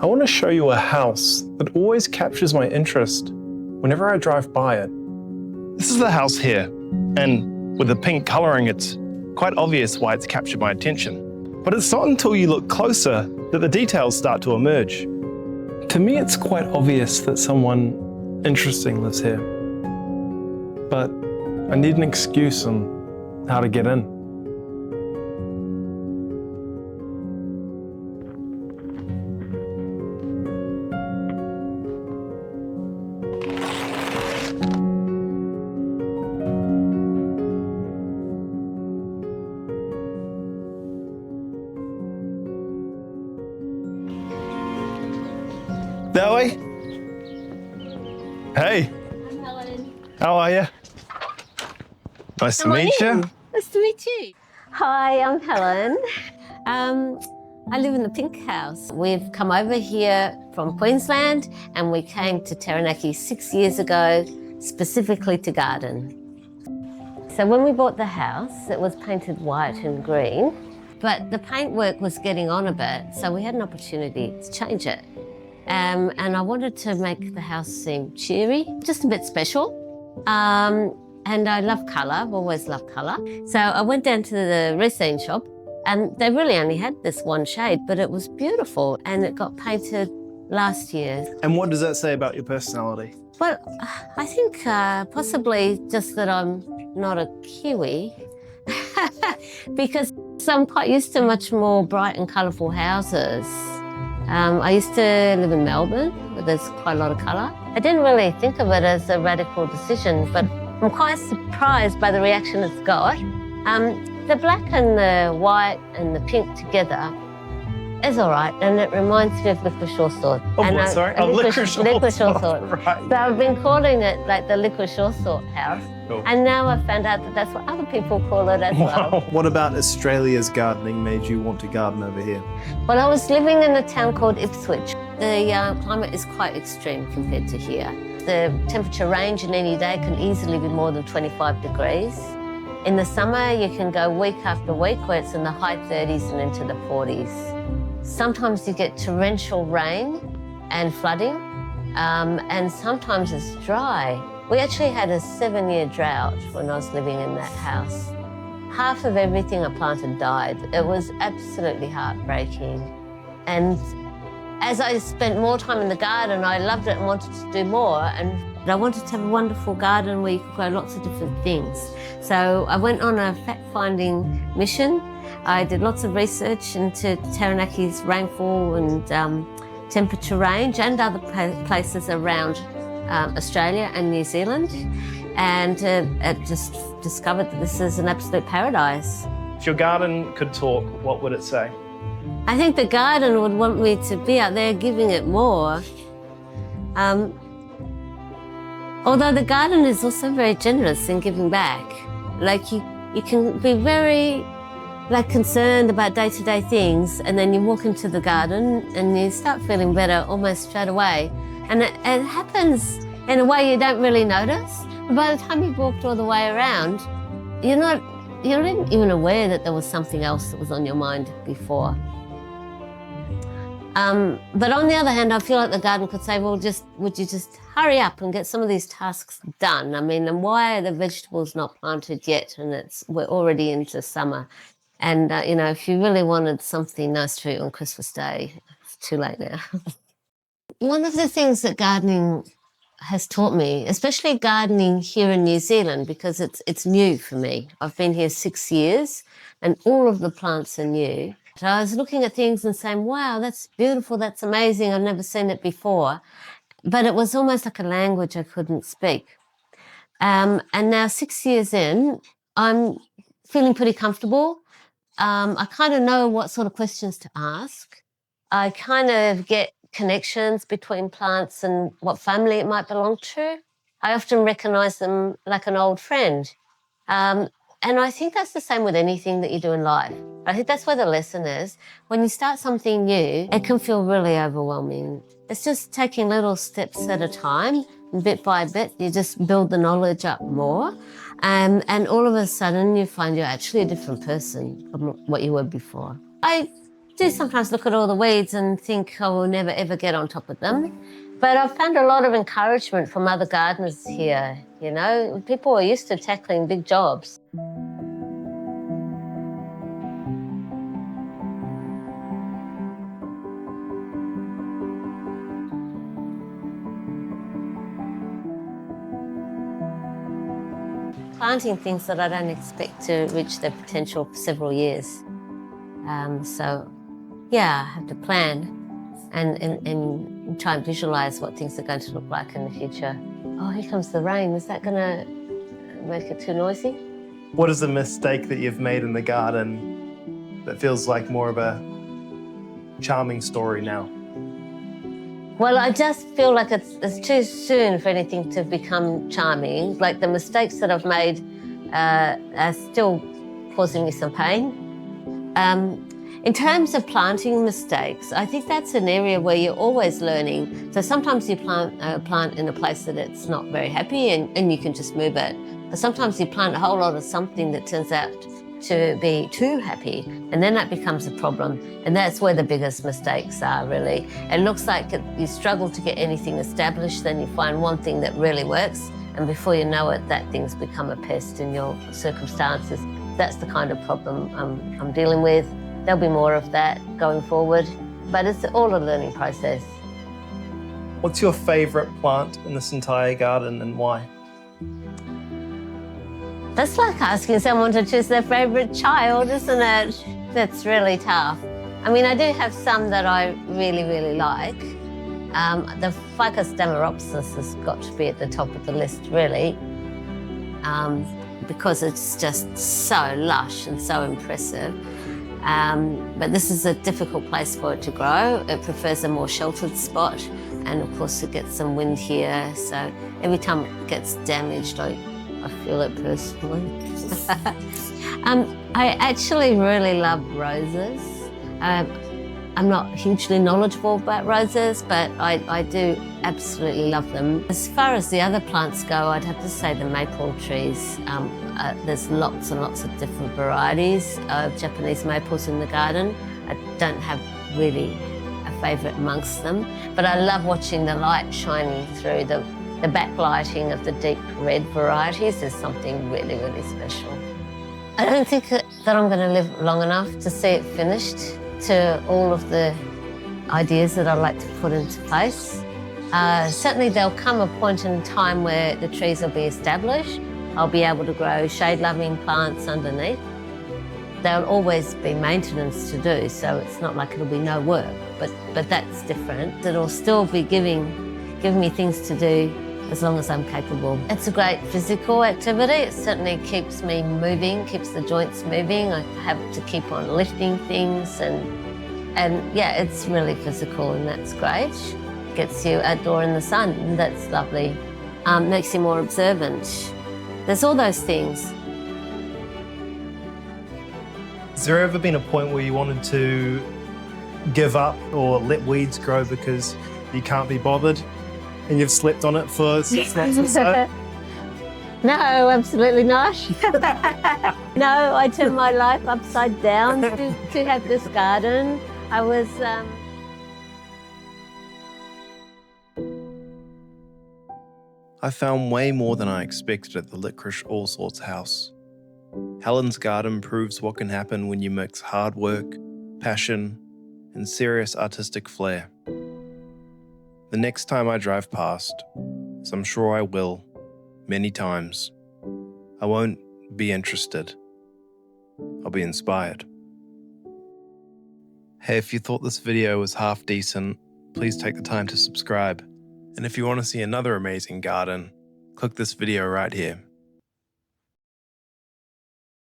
I want to show you a house that always captures my interest whenever I drive by it. This is the house here, and with the pink colouring, it's quite obvious why it's captured my attention. But it's not until you look closer that the details start to emerge. To me, it's quite obvious that someone interesting lives here. But I need an excuse on how to get in. Zoe? Hey. I'm Helen. How are you? Nice to meet you. Nice to meet you. Hi, I'm Helen. I live in the pink house. We've come over here from Queensland and we came to Taranaki 6 years ago, specifically to garden. So when we bought the house, it was painted white and green, but the paintwork was getting on a bit, so we had an opportunity to change it. And I wanted to make the house seem cheery, just a bit special. And I love colour, I've always loved colour. So I went down to the resin shop and they really only had this one shade, but it was beautiful and it got painted last year. And what does that say about your personality? Well, I think possibly just that I'm not a Kiwi because I'm quite used to much more bright and colourful houses. I used to live in Melbourne, where there's quite a lot of colour. I didn't really think of it as a radical decision, but I'm quite surprised by the reaction it's got. The black and the white and the pink together is all right, and it reminds me of licorice all sort. What, sorry? Licorice all sort. Right. So I've been calling it like the licorice all sort house. Cool. And now I've found out that that's what other people call it as well. What about Australia's gardening made you want to garden over here? Well, I was living in a town called Ipswich. The climate is quite extreme compared to here. The temperature range in any day can easily be more than 25 degrees. In the summer, you can go week after week where it's in the high 30s and into the 40s. Sometimes you get torrential rain and flooding, and sometimes it's dry. We actually had a 7-year drought when I was living in that house. Half of everything I planted died. It was absolutely heartbreaking. And as I spent more time in the garden, I loved it and wanted to do more. And I wanted to have a wonderful garden where you could grow lots of different things. So I went on a fact-finding mission. I did lots of research into Taranaki's rainfall and temperature range and other places around Australia and New Zealand, and just discovered that this is an absolute paradise. If your garden could talk, what would it say? I think the garden would want me to be out there giving it more. Although the garden is also very generous in giving back. Like you can be very concerned about day-to-day things, and then you walk into the garden and you start feeling better almost straight away. And it happens in a way you don't really notice. But by the time you've walked all the way around, you're not even aware that there was something else that was on your mind before. But on the other hand, I feel like the garden could say, well, would you just hurry up and get some of these tasks done? I mean, and why are the vegetables not planted yet? And we're already into summer. And, if you really wanted something nice to eat on Christmas Day, it's too late now. One of the things that gardening has taught me, especially gardening here in New Zealand, because it's new for me. I've been here 6 years and all of the plants are new. So I was looking at things and saying, wow, that's beautiful, that's amazing, I've never seen it before. But it was almost like a language I couldn't speak. And now 6 years in, I'm feeling pretty comfortable. I kind of know what sort of questions to ask. I kind of get connections between plants and what family it might belong to. I often recognise them like an old friend. And I think that's the same with anything that you do in life. I think that's where the lesson is. When you start something new, it can feel really overwhelming. It's just taking little steps at a time, bit by bit, you just build the knowledge up more. And all of a sudden you find you're actually a different person from what you were before. I do sometimes look at all the weeds and think, oh, we'll never ever get on top of them. But I've found a lot of encouragement from other gardeners here, you know. People are used to tackling big jobs. Planting things that I don't expect to reach their potential for several years. So, yeah, I have to plan and try and visualise what things are going to look like in the future. Oh, here comes the rain. Is that going to make it too noisy? What is a mistake that you've made in the garden that feels like more of a charming story now? Well, I just feel like it's too soon for anything to become charming. Like the mistakes that I've made are still causing me some pain. In terms of planting mistakes, I think that's an area where you're always learning. So sometimes you plant a plant in a place that it's not very happy and you can just move it. But sometimes you plant a whole lot of something that turns out to be too happy, and then that becomes a problem. And that's where the biggest mistakes are, really. It looks like you struggle to get anything established, then you find one thing that really works, and before you know it, that thing's become a pest in your circumstances. That's the kind of problem I'm dealing with. There'll be more of that going forward, but it's all a learning process. What's your favourite plant in this entire garden and why? That's like asking someone to choose their favourite child, isn't it? That's really tough. I mean, I do have some that I really, really like. The Ficus damaropsis has got to be at the top of the list, really, because it's just so lush and so impressive. But this is a difficult place for it to grow. It prefers a more sheltered spot, and of course it gets some wind here, so every time it gets damaged, I feel it personally. I actually really love roses. I'm not hugely knowledgeable about roses, but I do absolutely love them. As far as the other plants go, I'd have to say the maple trees. There's lots and lots of different varieties of Japanese maples in the garden. I don't have really a favourite amongst them, but I love watching the light shining through the backlighting of the deep red varieties is something really, really special. I don't think that I'm going to live long enough to see it finished to all of the ideas that I'd like to put into place. Certainly there'll come a point in time where the trees will be established. I'll be able to grow shade-loving plants underneath. There'll always be maintenance to do, so it's not like it'll be no work, but that's different. It'll still be giving me things to do as long as I'm capable. It's a great physical activity. It certainly keeps me moving, keeps the joints moving. I have to keep on lifting things and yeah, it's really physical and that's great. Gets you outdoor in the sun, and that's lovely. Makes you more observant. There's all those things. Has there ever been a point where you wanted to give up or let weeds grow because you can't be bothered? And you've slept on it for 6 months or so? No, absolutely not. No, I turned my life upside down to have this garden. I was... I found way more than I expected at the Licorice All Sorts house. Helen's garden proves what can happen when you mix hard work, passion, and serious artistic flair. The next time I drive past, as I'm sure I will, many times, I won't be interested. I'll be inspired. Hey, if you thought this video was half decent, please take the time to subscribe. And if you want to see another amazing garden, click this video right here.